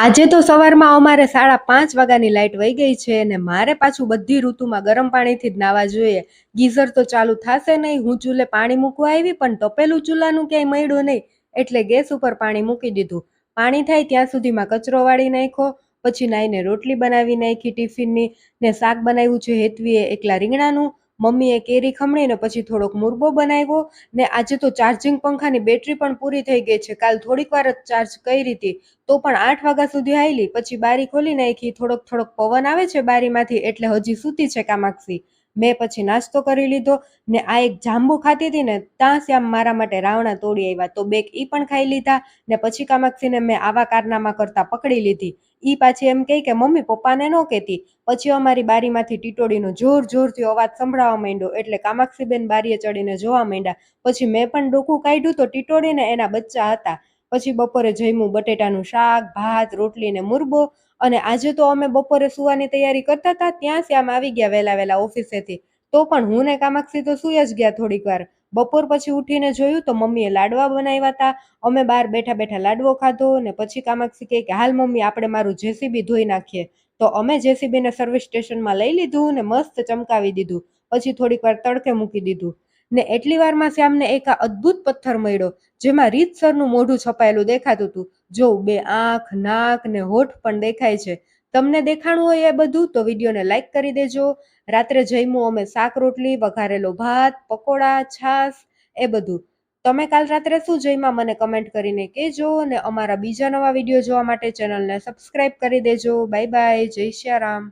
આજે તો સવારમાં અમારે 5:30 વાગ્યાની લાઇટ વહી ગઈ છે અને મારે પાછું બધી ઋતુમાં ગરમ પાણીથી જ નાવા જોઈએ. ગીઝર તો ચાલુ થશે નહીં. હું ચૂલે પાણી મૂકવા આવી પણ તપેલું ચૂલાનું ક્યાંય મળ્યું નહીં, એટલે ગેસ ઉપર પાણી મૂકી દીધું. પાણી થાય ત્યાં સુધીમાં કચરો વાળી નાખ્યો. પછી નાઈને રોટલી બનાવી નાખી ટિફિનની, ને શાક બનાવ્યું છે હેતવીએ એકલા રીંગણાનું, મમ્મીએ કેરી ખમણીને પછી થોડોક મુરબો બનાવ્યો. ને આજે તો ચાર્જિંગ પંખાની બેટરી પણ પૂરી થઈ ગઈ છે. કાલ થોડીક વાર જ ચાર્જ કરી હતી તો પણ 8 વાગ્યા સુધી હાલી. પછી બારી ખોલી નાખી, થોડોક પવન આવે છે બારીમાંથી એટલે હજી સૂતી છે કામાક્ષી. મેં પછી નાસ્તો કરી લીધો ને આ એક જાંબુ ખાતી હતી ને ત્યાં શ્યામ મારા માટે રાવણા તોડી આવ્યા, તો બેક ઈ પણ ખાઈ લીધા. ને પછી કામાક્ષીને મેં આવા કારનામા કરતા પકડી લીધી. ઈ પાછી એમ કહે કે મમ્મી પપ્પાને ન કહેતી. પછી અમારી બારીમાંથી ટીટોડીનો જોરથી અવાજ સંભળાવા માંડ્યો એટલે કામાક્ષીબેન બારીએ ચડીને જોવા માંડ્યા. પછી મેં પણ ડોકું કાઢ્યું તો ટીટોડીને એના બચ્ચા હતા. પછી બપોરે જમ્યું બટેટાનું શાક, ભાત, રોટલી ને મુરબો. અને આજે તો અમે બપોરે સુવાની તૈયારી કરતા હતા ત્યાં શ્યામ આવી ગયા વહેલા ઓફિસેથી. તો પણ હું ને કામાક્ષી તો સુઈ જ ગયા થોડીક વાર. બપોર પછી ઉઠીને જોયું તો મમ્મીએ લાડવા બનાવ્યા હતા. અમે બહાર બેઠા લાડવો ખાધો ને પછી કામાક્ષી કહે કે હાલ મમ્મી આપણે મારું જેસીબી ધોઈ નાખીએ. તો અમે જેસીબીને સર્વિસ સ્ટેશનમાં લઈ લીધું ને મસ્ત ચમકાવી દીધું. પછી થોડીક વાર તડકે મૂકી દીધું ને એટલી વારમાં શ્યામને એક અદ્ભુત પથ્થર મળ્યો, જેમાં રીતસરનું મોઢું છપાયેલું દેખાતું હતું. જો 2 આંખ, નાક ને હોઠ પણ દેખાય છે. તમને દેખાણું હોય એ બધું તો વિડીયોને લાઈક કરી દેજો. રાત્રે જમ્યું અમે શાક રોટલી, વઘારેલો ભાત, પકોડા, છાશ એ બધું. તમે કાલ રાત્રે શું જમ્યા મને કમેન્ટ કરીને કહેજો. ને અમારા બીજા નવા વિડીયો જોવા માટે ચેનલને સબસ્ક્રાઇબ કરી દેજો. બાય બાય, જય શ્રી રામ.